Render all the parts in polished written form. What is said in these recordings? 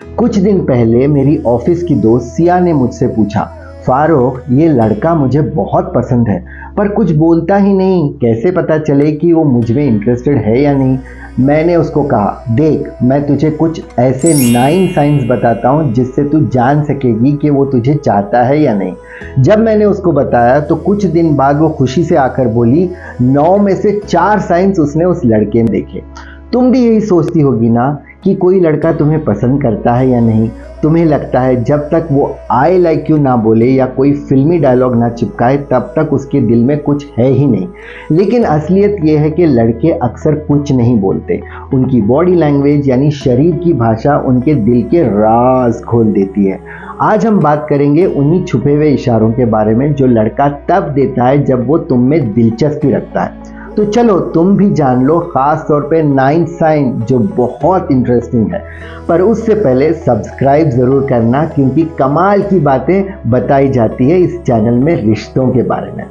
कुछ दिन पहले मेरी ऑफिस की दोस्त सिया ने मुझसे पूछा, फारूक ये लड़का मुझे बहुत पसंद है पर कुछ बोलता ही नहीं, कैसे पता चले कि वो मुझ में इंटरेस्टेड है या नहीं। मैंने उसको कहा, देख मैं तुझे कुछ ऐसे 9 साइंस बताता हूँ जिससे तू जान सकेगी कि वो तुझे चाहता है या नहीं। जब मैंने उसको बताया तो कुछ दिन बाद वो खुशी से आकर बोली, 9 में से 4 साइंस उसने उस लड़के में देखे। तुम भी यही सोचती होगी ना कि कोई लड़का तुम्हें पसंद करता है या नहीं। तुम्हें लगता है जब तक वो आई लाइक यू ना बोले या कोई फिल्मी डायलॉग ना चिपकाए तब तक उसके दिल में कुछ है ही नहीं। लेकिन असलियत ये है कि लड़के अक्सर कुछ नहीं बोलते। उनकी बॉडी लैंग्वेज यानी शरीर की भाषा उनके दिल के राज खोल देती है। आज हम बात करेंगे उन्हीं छुपे हुए इशारों के बारे में जो लड़का तब देता है जब वो तुम में दिलचस्पी रखता है। तो चलो तुम भी जान लो, खास तौर पे 9 साइन जो बहुत इंटरेस्टिंग है। पर उससे पहले सब्सक्राइब ज़रूर करना क्योंकि कमाल की बातें बताई जाती है इस चैनल में रिश्तों के बारे में।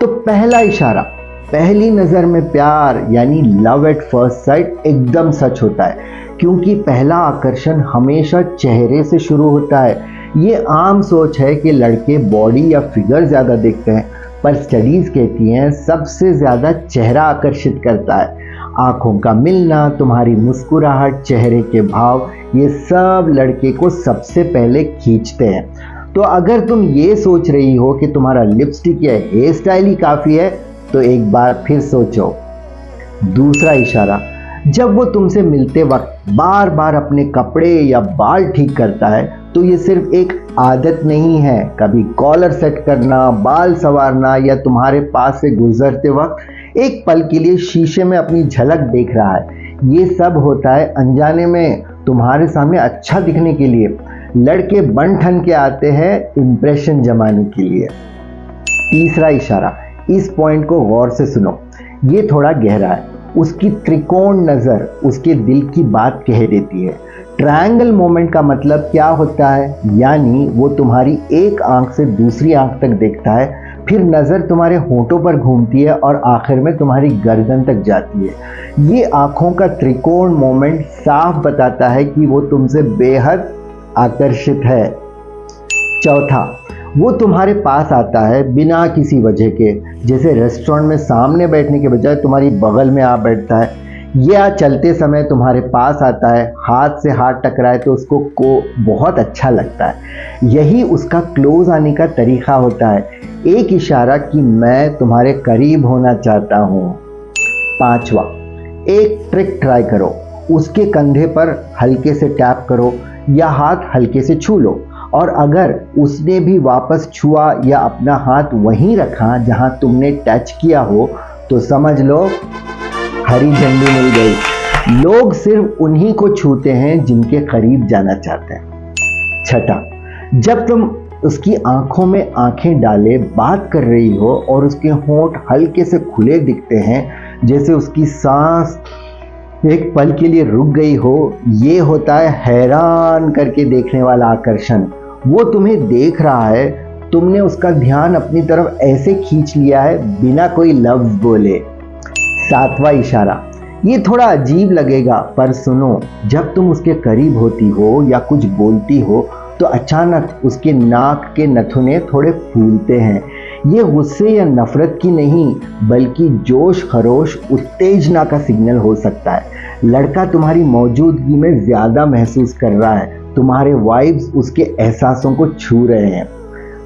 तो पहला इशारा, पहली नज़र में प्यार यानी लव एट फर्स्ट साइट एकदम सच होता है, क्योंकि पहला आकर्षण हमेशा चेहरे से शुरू होता है। ये आम सोच है कि लड़के बॉडी या फिगर ज़्यादा देखते हैं, पर स्टडीज़ कहती हैं सबसे ज़्यादा चेहरा आकर्षित करता है। आँखों का मिलना, तुम्हारी मुस्कुराहट, चेहरे के भाव, ये सब लड़के को सबसे पहले खींचते हैं। तो अगर तुम ये सोच रही हो कि तुम्हारा लिपस्टिक या हेयर स्टाइल ही काफ़ी है तो एक बार फिर सोचो। दूसरा इशारा, जब वो तुमसे मिलते वक्त बार बार अपने कपड़े या बाल ठीक करता है तो ये सिर्फ एक आदत नहीं है। कभी कॉलर सेट करना, बाल संवारना या तुम्हारे पास से गुजरते वक्त एक पल के लिए शीशे में अपनी झलक देख रहा है, ये सब होता है अनजाने में तुम्हारे सामने अच्छा दिखने के लिए। लड़के बन ठन के आते हैं इम्प्रेशन जमाने के लिए। तीसरा इशारा, इस पॉइंट को गौर से सुनो, ये थोड़ा गहरा है। उसकी त्रिकोण नज़र उसके दिल की बात कह देती है। ट्रायंगल मोमेंट का मतलब क्या होता है, यानी वो तुम्हारी एक आंख से दूसरी आंख तक देखता है, फिर नज़र तुम्हारे होंठों पर घूमती है और आखिर में तुम्हारी गर्दन तक जाती है। ये आंखों का त्रिकोण मोमेंट साफ बताता है कि वो तुमसे बेहद आकर्षित है। चौथा, वो तुम्हारे पास आता है बिना किसी वजह के, जैसे रेस्टोरेंट में सामने बैठने के बजाय तुम्हारी बगल में आ बैठता है, या चलते समय तुम्हारे पास आता है, हाथ से हाथ टकराए तो उसको बहुत अच्छा लगता है। यही उसका क्लोज आने का तरीका होता है, एक इशारा कि मैं तुम्हारे करीब होना चाहता हूँ। पांचवा, एक ट्रिक ट्राई करो, उसके कंधे पर हल्के से टैप करो या हाथ हल्के से छू लो, और अगर उसने भी वापस छुआ या अपना हाथ वहीं रखा जहां तुमने टच किया हो तो समझ लो हरी झंडी मिल गई। लोग सिर्फ उन्हीं को छूते हैं जिनके करीब जाना चाहते हैं। छठा, जब तुम उसकी आंखों में आंखें डाले बात कर रही हो और उसके होंठ हल्के से खुले दिखते हैं, जैसे उसकी सांस एक पल के लिए रुक गई हो, ये होता है हैरान करके देखने वाला आकर्षण। वो तुम्हें देख रहा है, तुमने उसका ध्यान अपनी तरफ ऐसे खींच लिया है बिना कोई लफ्ज बोले। सातवां इशारा, ये थोड़ा अजीब लगेगा पर सुनो, जब तुम उसके करीब होती हो या कुछ बोलती हो तो अचानक उसके नाक के नथुने थोड़े फूलते हैं। ये गुस्से या नफरत की नहीं बल्कि जोश खरोश उत्तेजना का सिग्नल हो सकता है। लड़का तुम्हारी मौजूदगी में ज़्यादा महसूस कर रहा है, तुम्हारे वाइब्स उसके एहसासों को छू रहे हैं।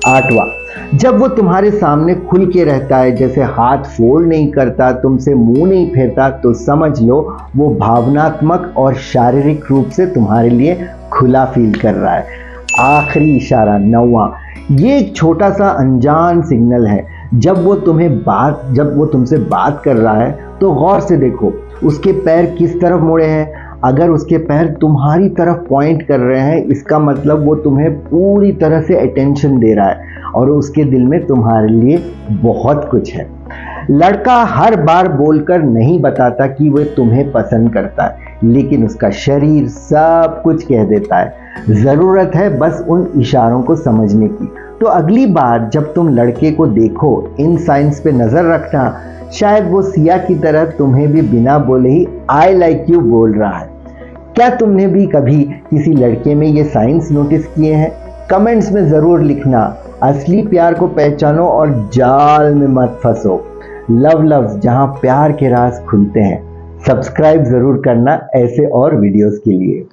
आठवां, जब वो तुम्हारे सामने खुल के रहता है, जैसे हाथ फोल्ड नहीं करता, तुमसे मुंह नहीं फेरता, तो समझ लो वो भावनात्मक और शारीरिक रूप से तुम्हारे लिए खुला फील कर रहा है। आखिरी इशारा, नौवां, ये एक छोटा सा अनजान सिग्नल है। जब वो तुमसे बात कर रहा है तो गौर से देखो उसके पैर किस तरफ मुड़े हैं। अगर उसके पैर तुम्हारी तरफ पॉइंट कर रहे हैं, इसका मतलब वो तुम्हें पूरी तरह से अटेंशन दे रहा है और उसके दिल में तुम्हारे लिए बहुत कुछ है। लड़का हर बार बोलकर नहीं बताता कि वह तुम्हें पसंद करता है, लेकिन उसका शरीर सब कुछ कह देता है। ज़रूरत है बस उन इशारों को समझने की। तो अगली बार जब तुम लड़के को देखो, इन साइंस पे नज़र रखना, शायद वो सिया की तरह तुम्हें भी बिना बोले ही आई लाइक यू बोल रहा है। क्या तुमने भी कभी किसी लड़के में ये साइंस नोटिस किए हैं? कमेंट्स में ज़रूर लिखना। असली प्यार को पहचानो और जाल में मत फंसो। लव लव्स, जहां प्यार के राज खुलते हैं। सब्सक्राइब ज़रूर करना ऐसे और वीडियोस के लिए।